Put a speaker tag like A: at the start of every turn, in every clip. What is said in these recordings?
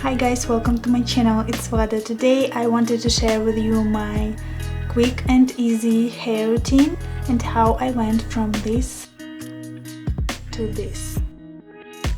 A: Hi guys, welcome to my channel. It's Vlada. Today I wanted to share with you my quick and easy hair routine and how I went from this to this.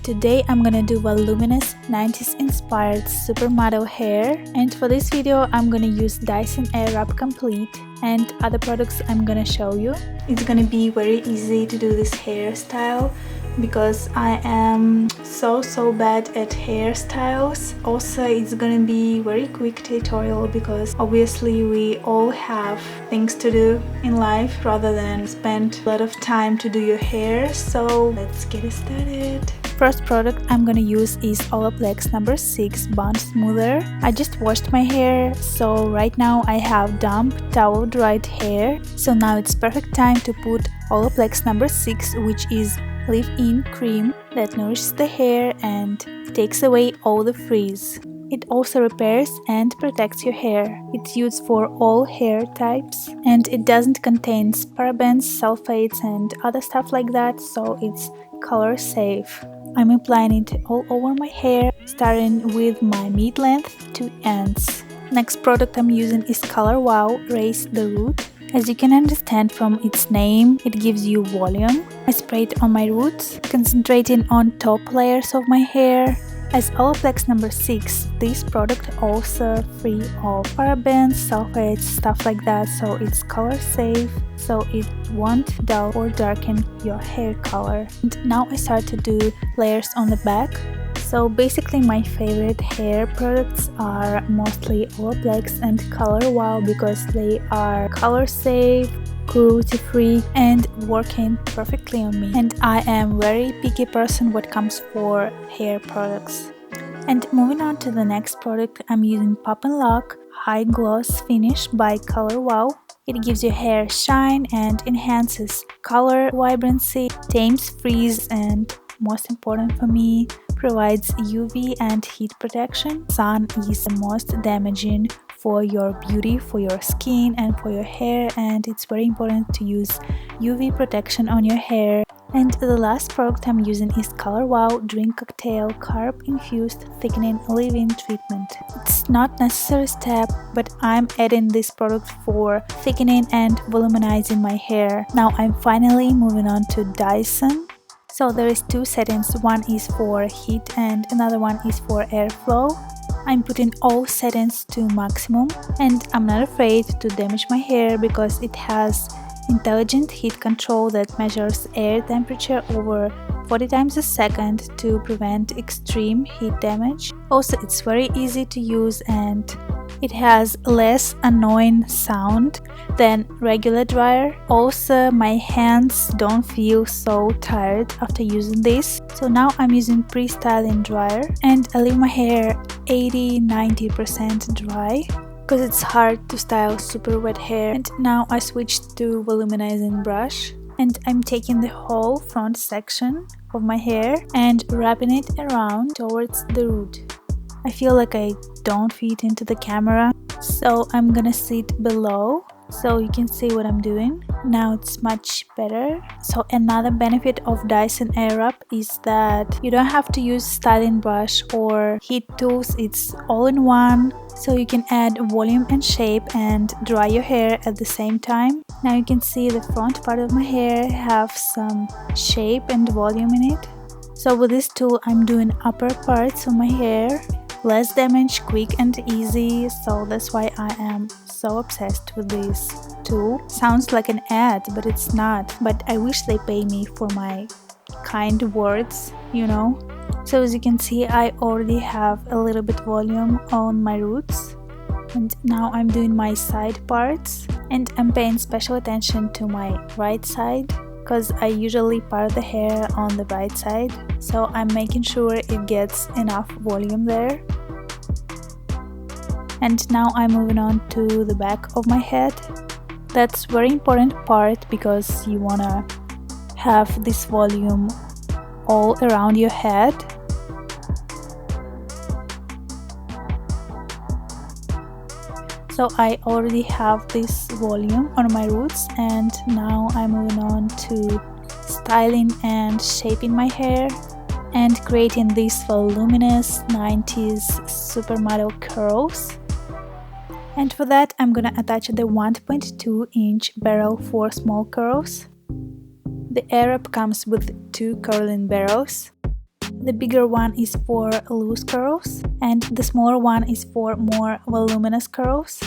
A: Today I'm gonna do voluminous 90s inspired supermodel hair, and for this video I'm gonna use Dyson Airwrap Complete and other products I'm gonna show you. It's gonna be very easy to do this hairstyle because I am so bad at hairstyles. Also, it's gonna be very quick tutorial because obviously we all have things to do in life rather than spend a lot of time to do your hair. So let's get it started. First product I'm gonna use is Olaplex number 6 Bond Smoother. I just washed my hair, so right now I have damp towel dried hair. So now it's perfect time to put Olaplex number 6, which is leave-in cream that nourishes the hair and takes away all the frizz. It also repairs and protects your hair. It's used for all hair types and it doesn't contain parabens, sulfates and other stuff like that, so it's color safe. I'm applying it all over my hair, starting with my mid-length to ends. Next product I'm using is Color Wow Raise the Root. As you can understand from its name, it gives you volume. I spray it on my roots, concentrating on top layers of my hair. As Olaplex number 6, this product also free of parabens, sulfates, stuff like that, so it's color safe, so it won't dull or darken your hair color. And now I start to do layers on the back. So basically my favorite hair products are mostly Olaplex and Color Wow because they are color safe, cruelty free and working perfectly on me. And I am very picky person when it comes for hair products. And moving on to the next product, I'm using Pop & Lock High Gloss Finish by Color Wow. It gives your hair shine and enhances color vibrancy, tames frizz, and most important for me, provides UV and heat protection. Sun is the most damaging for your beauty, for your skin and for your hair, and it's very important to use UV protection on your hair. And the last product I'm using is Color Wow Drink Cocktail Carb Infused Thickening Leave-In Treatment. It's not necessary step, but I'm adding this product for thickening and volumizing my hair. Now I'm finally moving on to Dyson. So there is two settings, one is for heat and another one is for airflow. I'm putting all settings to maximum and I'm not afraid to damage my hair because it has intelligent heat control that measures air temperature over 40 times a second to prevent extreme heat damage. Also, it's very easy to use and it has less annoying sound than regular dryer. Also, my hands don't feel so tired after using this. So now I'm using pre-styling dryer and I leave my hair 80-90% dry because it's hard to style super wet hair. And now I switched to volumizing brush and I'm taking the whole front section of my hair and wrapping it around towards the root. I feel like I don't fit into the camera, so I'm gonna sit below so you can see what I'm doing. Now it's much better. So another benefit of Dyson Airwrap is that you don't have to use styling brush or heat tools, it's all in one. So you can add volume and shape and dry your hair at the same time. Now you can see the front part of my hair have some shape and volume in it. So with this tool I'm doing upper parts of my hair. Less damage, quick and easy, so that's why I am so obsessed with this tool. Sounds like an ad, but it's not. But I wish they pay me for my kind words, you know. So as you can see, I already have a little bit volume on my roots. And now I'm doing my side parts. And I'm paying special attention to my right side because I usually part the hair on the right side, so I'm making sure it gets enough volume there. And now I'm moving on to the back of my head. That's very important part because you wanna have this volume all around your head. So I already have this volume on my roots and now I'm moving on to styling and shaping my hair. and creating these voluminous 90s supermodel curls. And for that I'm gonna attach the 1.2-inch barrel for small curls. The Airwrap comes with 2 curling barrels. The bigger one is for loose curls and the smaller one is for more voluminous curls.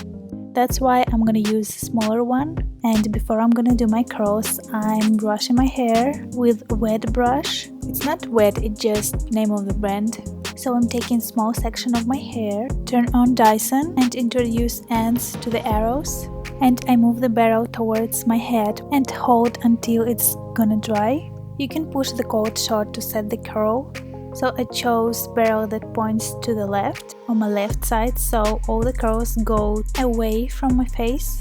A: That's why I'm gonna use a smaller one. And before I'm gonna do my curls, I'm brushing my hair with a wet brush. It's not wet, it's just name of the brand. So I'm taking small section of my hair, turn on Dyson and introduce ends to the arrows. And I move the barrel towards my head and hold until it's gonna dry. You can push the cord short to set the curl. So I chose barrel that points to the left, on my left side, so all the curls go away from my face.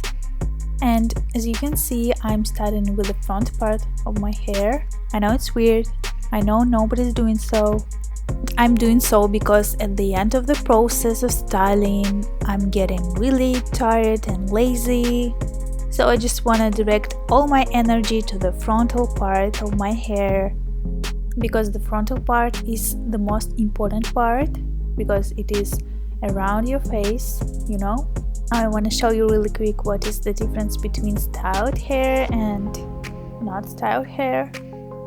A: And as you can see, I'm starting with the front part of my hair. I know it's weird, I know nobody's doing so. I'm doing so because at the end of the process of styling, I'm getting really tired and lazy. So I just want to direct all my energy to the frontal part of my hair, because the frontal part is the most important part, because it is around your face, you know. I want to show you really quick what is the difference between styled hair and not styled hair.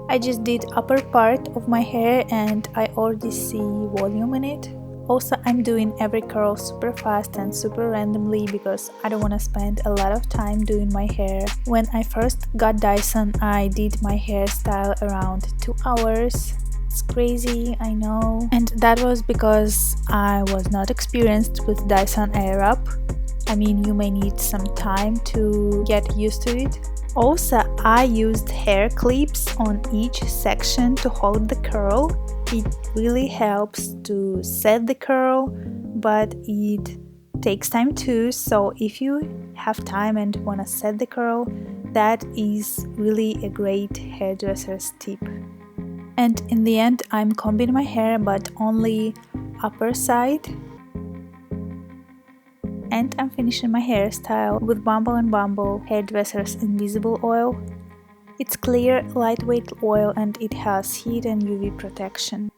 A: I just did upper part of my hair and I already see volume in it. Also, I'm doing every curl super fast and super randomly because I don't want to spend a lot of time doing my hair. When I first got Dyson, I did my hairstyle around 2 hours. It's crazy, I know. And that was because I was not experienced with Dyson Airwrap. I mean, you may need some time to get used to it. Also, I used hair clips on each section to hold the curl. It really helps to set the curl, but it takes time too, so if you have time and want to set the curl, that is really a great hairdresser's tip. And in the end, I'm combing my hair, but only upper side. And I'm finishing my hairstyle with Bumble & Bumble Hairdresser's Invisible Oil. It's clear, lightweight oil and it has heat and UV protection.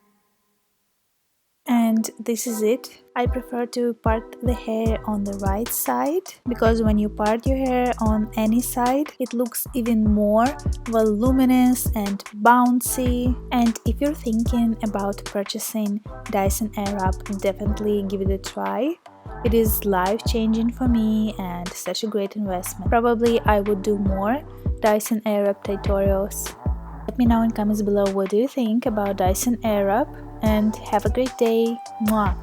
A: And this is it. I prefer to part the hair on the right side, because when you part your hair on any side, it looks even more voluminous and bouncy. And if you're thinking about purchasing Dyson Airwrap, definitely give it a try. It is life-changing for me and such a great investment. Probably I would do more Dyson Airwrap tutorials. Let me know in comments below what do you think about Dyson Airwrap, and have a great day. Mwah!